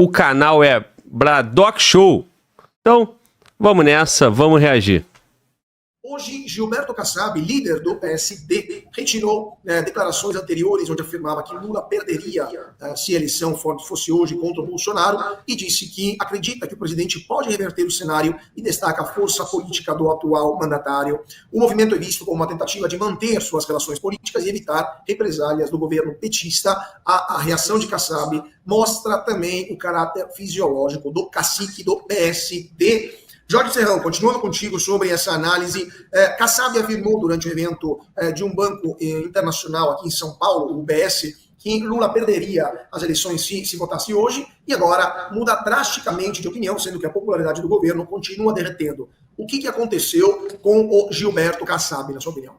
O canal é Bradock Show. Então, vamos nessa, vamos reagir. Hoje, Gilberto Kassab, líder do PSD, retirou declarações anteriores onde afirmava que Lula perderia se a eleição fosse hoje contra o Bolsonaro e disse que acredita que o presidente pode reverter o cenário e destaca a força política do atual mandatário. O movimento é visto como uma tentativa de manter suas relações políticas e evitar represálias do governo petista. A reação de Kassab mostra também o caráter fisiológico do cacique do PSD. Jorge Serrão, continuando contigo sobre essa análise, Kassab afirmou durante o evento de um banco internacional aqui em São Paulo, o UBS, que Lula perderia as eleições se votasse hoje, e agora muda drasticamente de opinião, sendo que a popularidade do governo continua derretendo. O que aconteceu com o Gilberto Kassab, na sua opinião?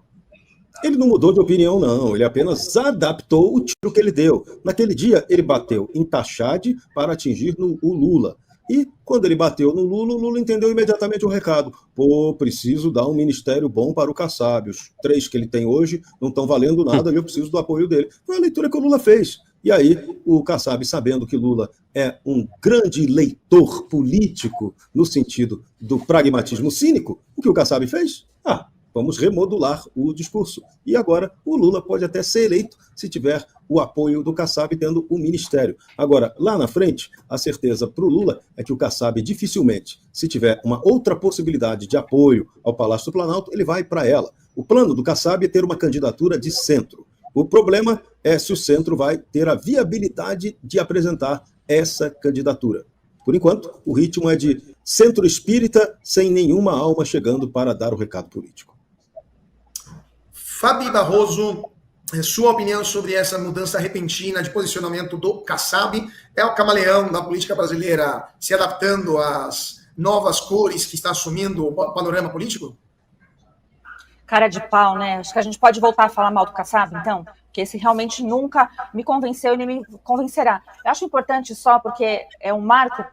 Ele não mudou de opinião, não. Ele apenas adaptou o tiro que ele deu. Naquele dia, ele bateu em Tachad para atingir o Lula. E quando ele bateu no Lula, o Lula entendeu imediatamente o recado. Pô, preciso dar um ministério bom para o Kassab. Os 3 que ele tem hoje não estão valendo nada e eu preciso do apoio dele. Foi a leitura que o Lula fez. E aí, o Kassab, sabendo que Lula é um grande leitor político no sentido do pragmatismo cínico, o que o Kassab fez? Vamos remodular o discurso. E agora o Lula pode até ser eleito se tiver o apoio do Kassab tendo o ministério. Agora, lá na frente, a certeza para o Lula é que o Kassab dificilmente, se tiver uma outra possibilidade de apoio ao Palácio do Planalto, ele vai para ela. O plano do Kassab é ter uma candidatura de centro. O problema é se o centro vai ter a viabilidade de apresentar essa candidatura. Por enquanto, o ritmo é de centro espírita sem nenhuma alma chegando para dar o recado político. Fabi Barroso, sua opinião sobre essa mudança repentina de posicionamento do Kassab? É o camaleão da política brasileira se adaptando às novas cores que está assumindo o panorama político? Cara de pau, né? Acho que a gente pode voltar a falar mal do Kassab, então, porque esse realmente nunca me convenceu e nem me convencerá. Eu acho importante só porque o Marco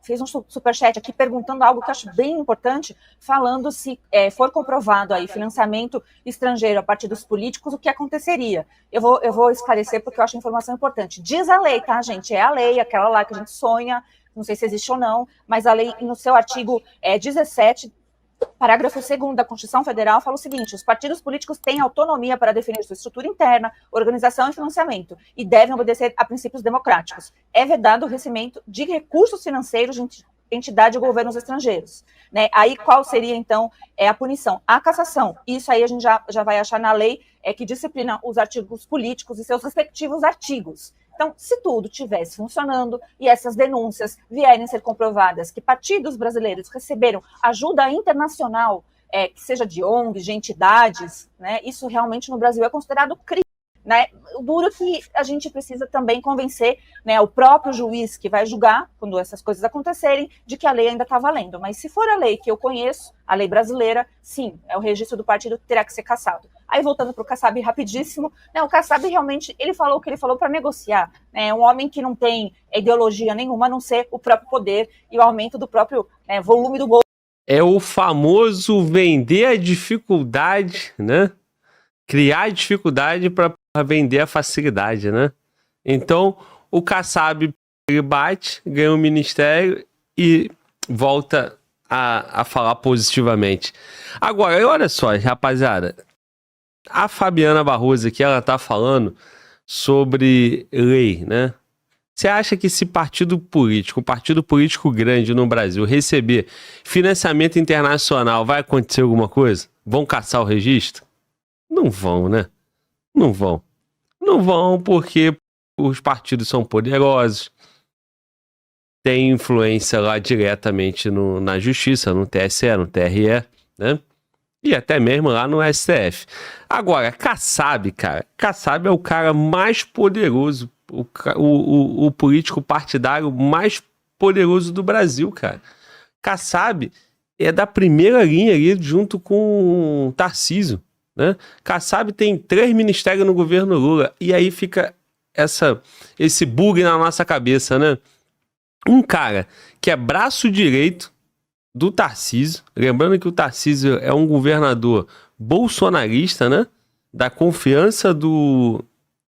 fez um superchat aqui perguntando algo que eu acho bem importante, falando se for comprovado aí financiamento estrangeiro a partir dos políticos, o que aconteceria. Eu vou esclarecer porque eu acho a informação importante. Diz a lei, tá, gente? É a lei, aquela lá que a gente sonha, não sei se existe ou não, mas a lei, no seu artigo 17, parágrafo 2º da Constituição Federal, fala o seguinte: os partidos políticos têm autonomia para definir sua estrutura interna, organização e financiamento, e devem obedecer a princípios democráticos. É vedado o recebimento de recursos financeiros de entidade ou governos estrangeiros. Né? Aí qual seria, então, a punição? A cassação. Isso aí a gente já vai achar na lei que disciplina os artigos políticos e seus respectivos artigos. Então, se tudo estivesse funcionando e essas denúncias vierem ser comprovadas que partidos brasileiros receberam ajuda internacional, que seja de ONGs, de entidades, né, isso realmente no Brasil é considerado crime. Né? O duro que a gente precisa também convencer, né, o próprio juiz que vai julgar, quando essas coisas acontecerem, de que a lei ainda está valendo. Mas se for a lei que eu conheço, a lei brasileira, sim, o registro do partido terá que ser cassado. Aí, voltando para o Kassab rapidíssimo, né, o Kassab realmente, ele falou o que ele falou para negociar. Né, um homem que não tem ideologia nenhuma, a não ser o próprio poder e o aumento do próprio volume do bolso. É o famoso vender a dificuldade, né? Criar dificuldade para vender a facilidade, né? Então, o Kassab ele bate, ganha o ministério e volta a falar positivamente. Agora, olha só, rapaziada, a Fabiana Barroso aqui, ela tá falando sobre lei, né? Você acha que se um partido político grande no Brasil receber financiamento internacional, vai acontecer alguma coisa? Vão caçar o registro? Não vão, né? Não vão. Não vão porque os partidos são poderosos, têm influência lá diretamente na justiça, no TSE, no TRE, né? E até mesmo lá no STF. Agora, Kassab, cara, Kassab é o cara mais poderoso, o político partidário mais poderoso do Brasil, cara. Kassab é da primeira linha ali junto com Tarcísio. Né? Kassab tem 3 ministérios no governo Lula e aí fica esse bug na nossa cabeça, né? Um cara que é braço direito do Tarcísio, lembrando que o Tarcísio é um governador bolsonarista, né? Da confiança do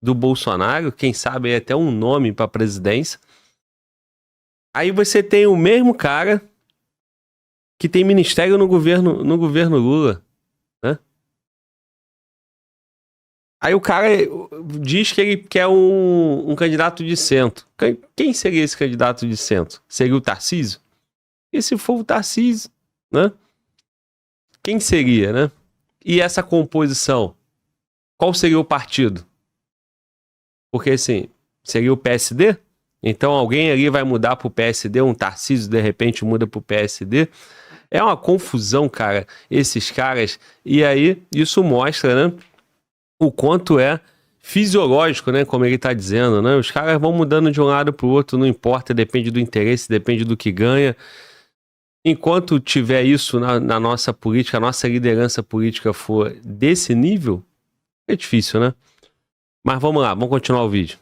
Bolsonaro, quem sabe é até um nome para a presidência. Aí você tem o mesmo cara que tem ministério no governo Lula, né? Aí o cara diz que ele quer um candidato de centro. Quem seria esse candidato de centro? Seria o Tarcísio? E se for o Tarcísio, né? Quem seria, né? E essa composição? Qual seria o partido? Porque, assim, seria o PSD? Então alguém ali vai mudar pro PSD, um Tarcísio de repente muda pro PSD. É uma confusão, cara, esses caras. E aí, isso mostra, né, o quanto é fisiológico, né, como ele tá dizendo, né? Os caras vão mudando de um lado pro outro, não importa, depende do interesse, depende do que ganha. Enquanto tiver isso na nossa política, a nossa liderança política for desse nível, é difícil, né? Mas vamos lá, vamos continuar o vídeo.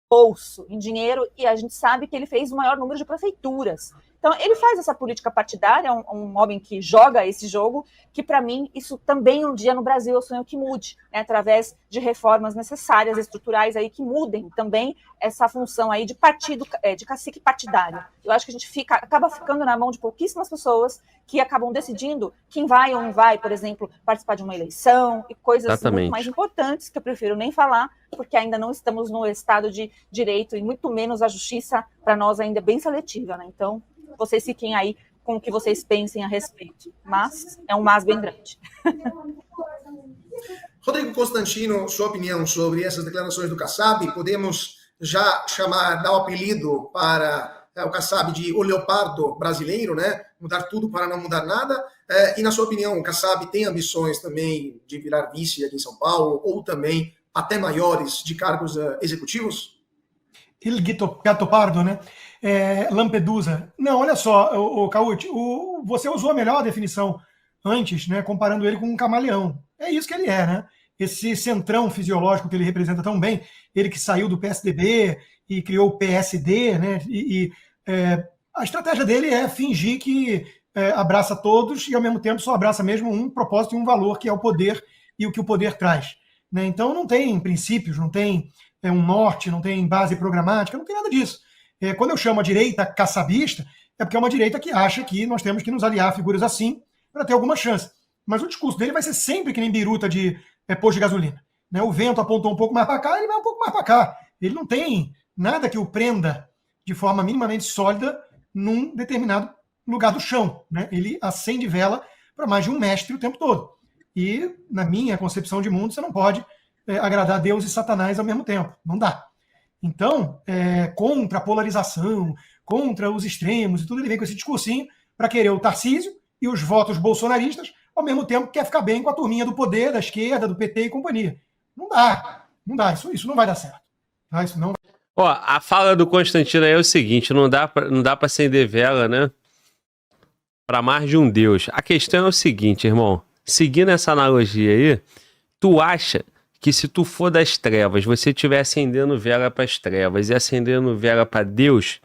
Bolso em dinheiro, e a gente sabe que ele fez o maior número de prefeituras. Então, ele faz essa política partidária, um homem que joga esse jogo, que para mim, isso também um dia no Brasil eu sonho que mude, né, através de reformas necessárias, estruturais aí que mudem também essa função aí de partido, de cacique partidário. Eu acho que a gente acaba ficando na mão de pouquíssimas pessoas que acabam decidindo quem vai ou não vai, por exemplo, participar de uma eleição e coisas muito mais importantes que eu prefiro nem falar, porque ainda não estamos no estado de direito e muito menos a justiça para nós ainda é bem seletiva, né? Então, vocês fiquem aí com o que vocês pensem a respeito. Mas é um mas bem grande. Rodrigo Constantino, sua opinião sobre essas declarações do Kassab? Podemos já dar o apelido para o Kassab de o leopardo brasileiro, né? Mudar tudo para não mudar nada. E na sua opinião, o Kassab tem ambições também de virar vice aqui em São Paulo ou também até maiores de cargos executivos? Il Gattopardo, né? Lampedusa. Não, olha só, o Cauti, você usou a melhor definição antes, né? Comparando ele com um camaleão. É isso que ele é, né? Esse centrão fisiológico que ele representa tão bem, ele que saiu do PSDB e criou o PSD, né? A estratégia dele é fingir que abraça todos e ao mesmo tempo só abraça mesmo um propósito e um valor, que é o poder e o que o poder traz, né? Então não tem princípios, não tem um norte, não tem base programática, não tem nada disso. Quando eu chamo a direita cassabista, é porque é uma direita que acha que nós temos que nos aliar a figuras assim para ter alguma chance. Mas o discurso dele vai ser sempre que nem biruta de posto de gasolina, né? O vento apontou um pouco mais para cá, ele vai um pouco mais para cá. Ele não tem nada que o prenda de forma minimamente sólida num determinado lugar do chão, né? Ele acende vela para mais de um mestre o tempo todo. E, na minha concepção de mundo, você não pode agradar Deus e Satanás ao mesmo tempo. Não dá. Então, contra a polarização, contra os extremos e tudo, ele vem com esse discursinho para querer o Tarcísio e os votos bolsonaristas, ao mesmo tempo que quer ficar bem com a turminha do poder, da esquerda, do PT e companhia. Não dá. Não dá. Isso não vai dar certo. Tá? Isso não. Ó, a fala do Constantino aí é o seguinte, não dá pra acender vela, né? Para mais de um Deus. A questão é o seguinte, irmão. Seguindo essa analogia aí, tu acha que se tu for das trevas, você estiver acendendo vela para as trevas e acendendo vela para Deus,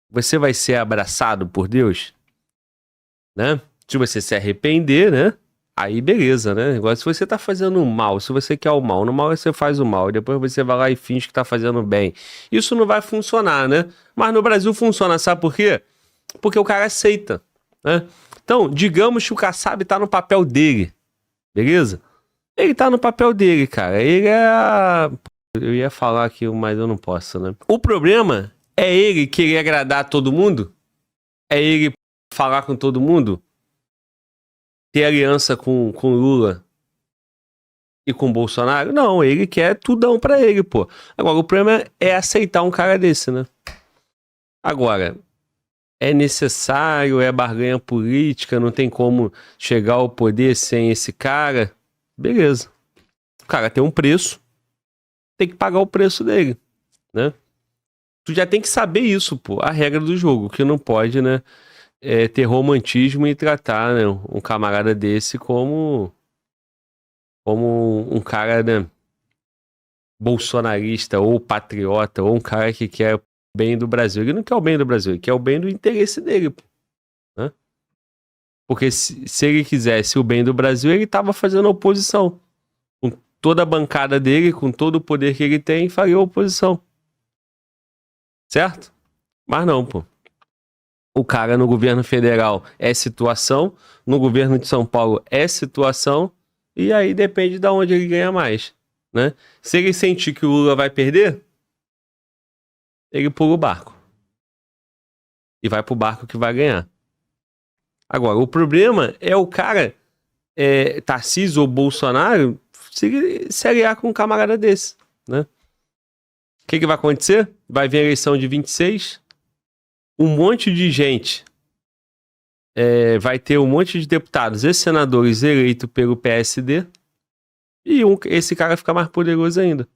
você vai ser abraçado por Deus? Né? Se você se arrepender, né? Aí beleza, né? Agora, se você tá fazendo o mal, se você quer o mal, no mal você faz o mal, e depois você vai lá e finge que tá fazendo bem. Isso não vai funcionar, né? Mas no Brasil funciona, sabe por quê? Porque o cara aceita, né? Então, digamos que o Kassab tá no papel dele, beleza? Ele tá no papel dele, cara. Ele é... Eu ia falar aqui, mas eu não posso, né? O problema é ele querer agradar todo mundo? É ele falar com todo mundo? Ter aliança com Lula e com Bolsonaro? Não, ele quer tudão pra ele, pô. Agora, o problema é aceitar um cara desse, né? Agora, é necessário, é barganha política, não tem como chegar ao poder sem esse cara. Beleza. O cara tem um preço, tem que pagar o preço dele, né? Tu já tem que saber isso, pô, a regra do jogo, que não pode, né, ter romantismo e tratar, né, um camarada desse como um cara, né, bolsonarista ou patriota, ou um cara que quer o bem do Brasil. Ele não quer o bem do Brasil, ele quer o bem do interesse dele, pô, né? Porque se ele quisesse o bem do Brasil, ele estava fazendo oposição. Com toda a bancada dele, com todo o poder que ele tem, faria oposição. Certo? Mas não, pô. O cara no governo federal é situação, no governo de São Paulo é situação, e aí depende de onde ele ganha mais, né? Se ele sentir que o Lula vai perder, ele pula o barco. E vai pro barco que vai ganhar. Agora, o problema é o cara, Tarcísio ou Bolsonaro, se aliar com um camarada desse, né? O que vai acontecer? Vai vir a eleição de 26, um monte de gente, vai ter um monte de deputados e senadores eleitos pelo PSD, e esse cara fica mais poderoso ainda.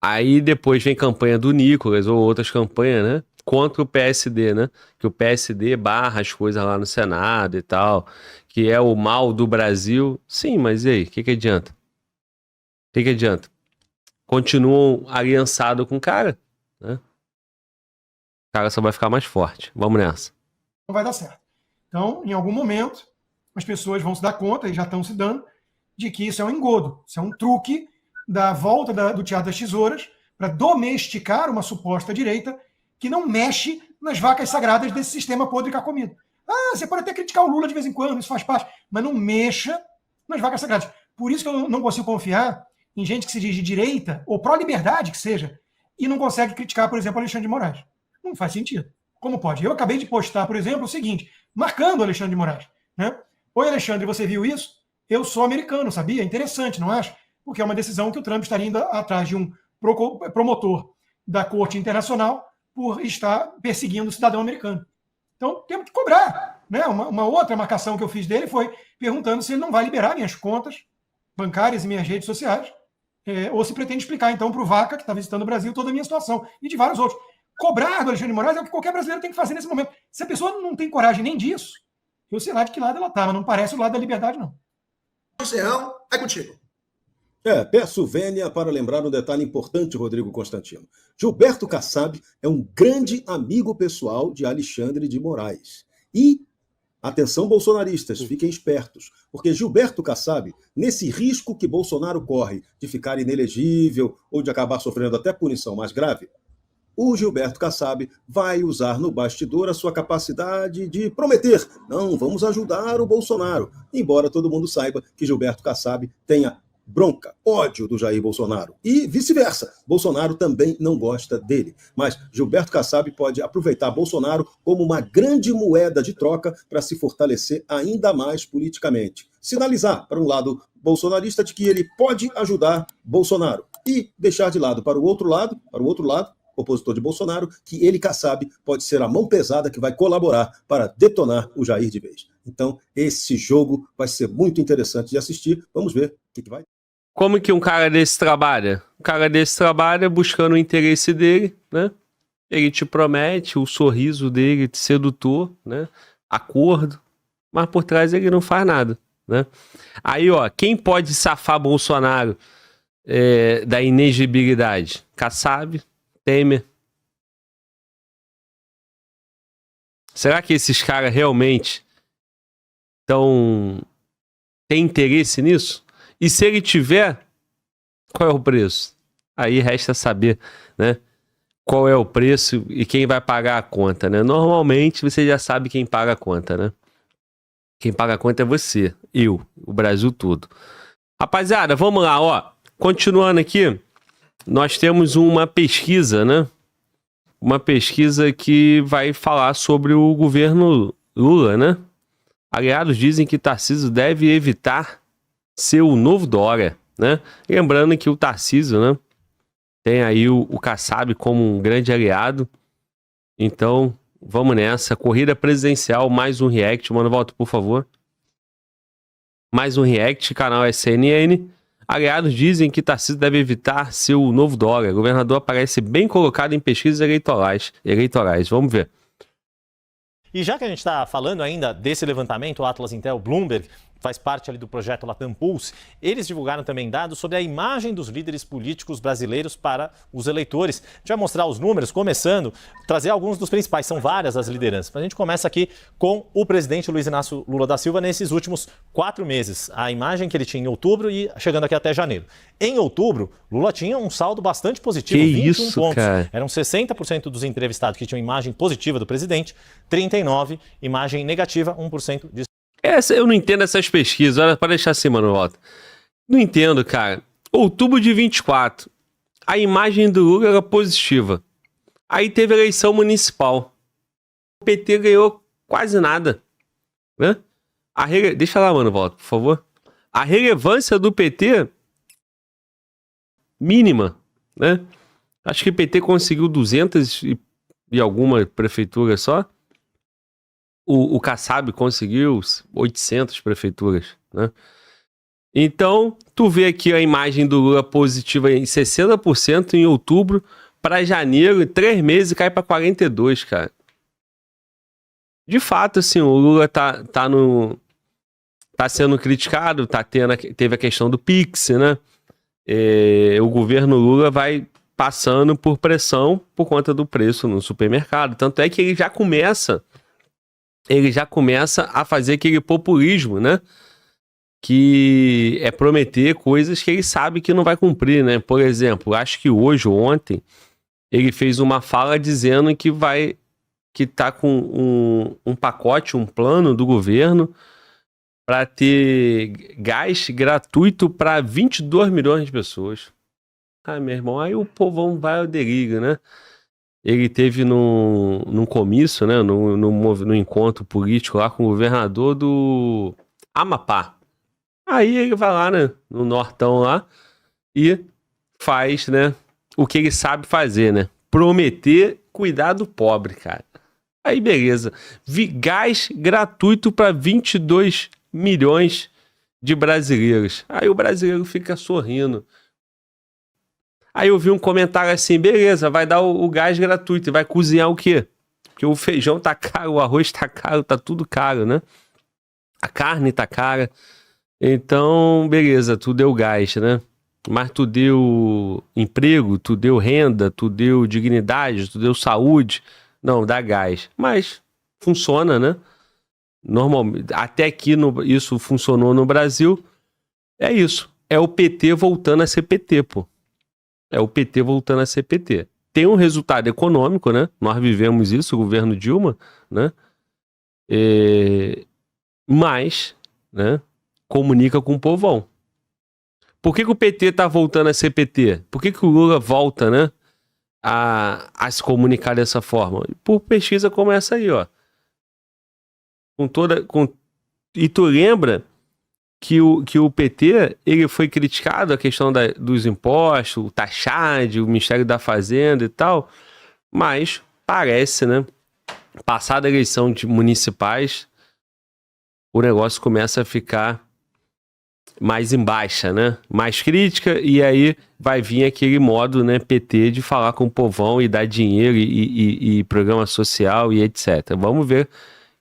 Aí depois vem campanha do Nicolas ou outras campanhas, né? Contra o PSD, né? Que o PSD barra as coisas lá no Senado e tal, que é o mal do Brasil. Sim, mas e aí? O que adianta? O que adianta? Continuam aliançados com o cara, né? O cara só vai ficar mais forte. Vamos nessa. Não vai dar certo. Então, em algum momento, as pessoas vão se dar conta, e já estão se dando, de que isso é um engodo, isso é um truque da volta do teatro das tesouras para domesticar uma suposta direita que não mexe nas vacas sagradas desse sistema podre carcomido. Ah, você pode até criticar o Lula de vez em quando, isso faz parte, mas não mexa nas vacas sagradas. Por isso que eu não consigo confiar em gente que se diz de direita, ou pró-liberdade que seja, e não consegue criticar, por exemplo, Alexandre de Moraes. Não faz sentido. Como pode? Eu acabei de postar, por exemplo, o seguinte, marcando o Alexandre de Moraes, né? Oi, Alexandre, você viu isso? Eu sou americano, sabia? Interessante, não acha? Porque é uma decisão que o Trump estaria indo atrás de um promotor da Corte Internacional por estar perseguindo o cidadão americano. Então, temos que cobrar, né? Uma outra marcação que eu fiz dele foi perguntando se ele não vai liberar minhas contas bancárias e minhas redes sociais, ou se pretende explicar, então, para o Vaca, que está visitando o Brasil, toda a minha situação, e de vários outros. Cobrar do Alexandre de Moraes é o que qualquer brasileiro tem que fazer nesse momento. Se a pessoa não tem coragem nem disso, eu sei lá de que lado ela está, mas não parece o lado da liberdade, não. Serrão, é contigo. Peço vênia para lembrar um detalhe importante, Rodrigo Constantino. Gilberto Kassab é um grande amigo pessoal de Alexandre de Moraes. E, atenção bolsonaristas, fiquem espertos, porque Gilberto Kassab, nesse risco que Bolsonaro corre de ficar inelegível ou de acabar sofrendo até punição mais grave, o Gilberto Kassab vai usar no bastidor a sua capacidade de prometer, não, vamos ajudar o Bolsonaro, embora todo mundo saiba que Gilberto Kassab tenha bronca, ódio do Jair Bolsonaro. E vice-versa. Bolsonaro também não gosta dele. Mas Gilberto Kassab pode aproveitar Bolsonaro como uma grande moeda de troca para se fortalecer ainda mais politicamente. Sinalizar para um lado bolsonarista de que ele pode ajudar Bolsonaro. E deixar de lado para o outro lado, opositor de Bolsonaro, que ele, Kassab, pode ser a mão pesada que vai colaborar para detonar o Jair de vez. Então, esse jogo vai ser muito interessante de assistir. Vamos ver o que vai. Como que um cara desse trabalha? Um cara desse trabalha buscando o interesse dele, né? Ele te promete o sorriso dele de sedutor, né? Acordo, mas por trás ele não faz nada, né? Aí, ó, quem pode safar Bolsonaro da inegibilidade? Kassab, Temer. Será que esses caras realmente têm interesse nisso? E se ele tiver, qual é o preço? Aí resta saber, né? Qual é o preço e quem vai pagar a conta, né? Normalmente você já sabe quem paga a conta, né? Quem paga a conta é você, eu, o Brasil todo. Rapaziada, vamos lá, ó. Continuando aqui, nós temos uma pesquisa, né? Uma pesquisa que vai falar sobre o governo Lula, né? Aliados dizem que Tarcísio deve evitar ser o novo Dória, né? Lembrando que o Tarcísio, né, tem aí o Kassab como um grande aliado. Então, vamos nessa. Corrida presidencial, mais um react. Mano, volta, por favor. Mais um react, canal SNN. Aliados dizem que Tarcísio deve evitar ser o novo Dória. O governador aparece bem colocado em pesquisas eleitorais. Vamos ver. E já que a gente está falando ainda desse levantamento, o Atlas Intel Bloomberg faz parte ali do projeto Latam Pulse, eles divulgaram também dados sobre a imagem dos líderes políticos brasileiros para os eleitores. A gente vai mostrar os números, começando, trazer alguns dos principais, são várias as lideranças. A gente começa aqui com o presidente Luiz Inácio Lula da Silva nesses últimos 4 meses. A imagem que ele tinha em outubro e chegando aqui até janeiro. Em outubro, Lula tinha um saldo bastante positivo, que 21 isso, pontos. Cara. Eram 60% dos entrevistados que tinham imagem positiva do presidente, 39% imagem negativa, 1% de... Eu não entendo essas pesquisas. Olha, para deixar assim, mano, volta. Não entendo, cara. Outubro de 24, a imagem do Lula era positiva. Aí teve eleição municipal. O PT ganhou quase nada. Né? Deixa lá, mano, volta, por favor. A relevância do PT, mínima, né? Acho que o PT conseguiu 200 e alguma prefeitura só. O Kassab conseguiu 800 prefeituras, né? Então, tu vê aqui a imagem do Lula positiva em 60% em outubro, para janeiro, em 3 meses cai para 42%, cara. De fato, assim, o Lula tá sendo criticado, teve a questão do Pix, né? O governo Lula vai passando por pressão por conta do preço no supermercado. Tanto é que ele já começa a fazer aquele populismo, né? Que é prometer coisas que ele sabe que não vai cumprir, né? Por exemplo, acho que hoje ou ontem, ele fez uma fala dizendo que tá com um pacote, um plano do governo para ter gás gratuito para 22 milhões de pessoas. Ah, meu irmão, aí o povão vai ao delírio, né? Ele teve num comício, né, no encontro político lá com o governador do Amapá. Aí ele vai lá, né, no nortão lá e faz, né, o que ele sabe fazer, né? Prometer cuidar do pobre, cara. Aí beleza. Gás gratuito para 22 milhões de brasileiros. Aí o brasileiro fica sorrindo. Aí eu vi um comentário assim, beleza, vai dar o gás gratuito, e vai cozinhar o quê? Porque o feijão tá caro, o arroz tá caro, tá tudo caro, né? A carne tá cara. Então, beleza, tu deu gás, né? Mas tu deu emprego, tu deu renda, tu deu dignidade, tu deu saúde. Não, dá gás. Mas funciona, né? Normalmente, até aqui isso funcionou no Brasil. É isso. É o PT voltando a ser PT, pô. É o PT voltando a ser PT. Tem um resultado econômico, né? Nós vivemos isso, o governo Dilma, né? Mas, né? Comunica com o povão. Por que o PT tá voltando a ser PT? Por que o Lula volta, né? A se comunicar dessa forma? Por pesquisa como essa aí, ó. E tu lembra que o PT, ele foi criticado, a questão dos impostos, o Taxade, o Ministério da Fazenda e tal, mas parece, né, passada a eleição de municipais, o negócio começa a ficar mais em baixa, né, mais crítica, e aí vai vir aquele modo, né, PT de falar com o povão e dar dinheiro e programa social e etc. Vamos ver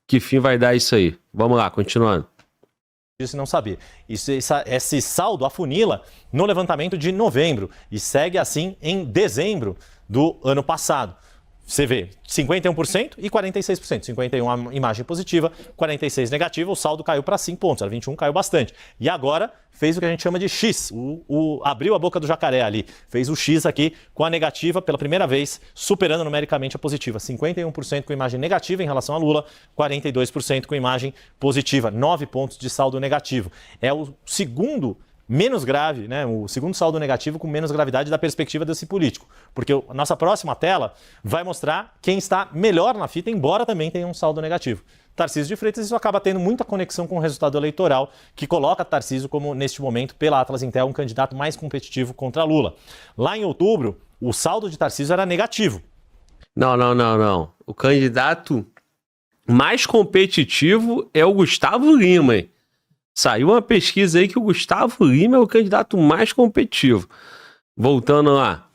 que fim vai dar isso aí. Vamos lá, continuando. Isso não sabia. Esse saldo afunila no levantamento de novembro e segue assim em dezembro do ano passado. Você vê 51% e 46%. 51% imagem positiva, 46% negativa. O saldo caiu para 5 pontos. Era 21, caiu bastante. E agora fez o que a gente chama de X. Abriu a boca do jacaré ali. Fez o X aqui com a negativa pela primeira vez, superando numericamente a positiva. 51% com imagem negativa em relação a Lula, 42% com imagem positiva. 9 pontos de saldo negativo. É o segundo menos grave, né? O segundo saldo negativo com menos gravidade da perspectiva desse político. Porque a nossa próxima tela vai mostrar quem está melhor na fita, embora também tenha um saldo negativo. Tarcísio de Freitas, isso acaba tendo muita conexão com o resultado eleitoral, que coloca Tarcísio como, neste momento, pela Atlas Intel, um candidato mais competitivo contra Lula. Lá em outubro, o saldo de Tarcísio era negativo. Não. O candidato mais competitivo é o Gustavo Lima, hein? Saiu uma pesquisa aí que o Gustavo Lima é o candidato mais competitivo. Voltando lá.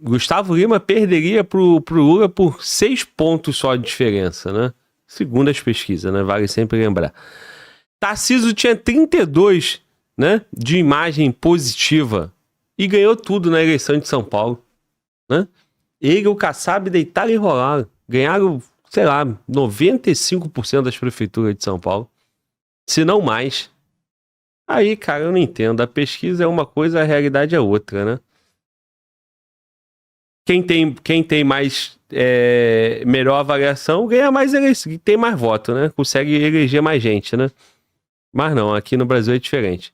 Gustavo Lima perderia pro Lula por 6 pontos só de diferença, né? Segundo as pesquisas, né? Vale sempre lembrar. Tarcísio tinha 32, né, de imagem positiva e ganhou tudo na eleição de São Paulo, né? Ele e o Kassab deitaram e rolaram. Ganharam, sei lá, 95% das prefeituras de São Paulo, se não mais. Aí, cara, eu não entendo. A pesquisa é uma coisa, a realidade é outra, né? Quem tem mais melhor avaliação ganha mais eleição, tem mais voto, né? Consegue eleger mais gente, né? Mas não, aqui no Brasil é diferente.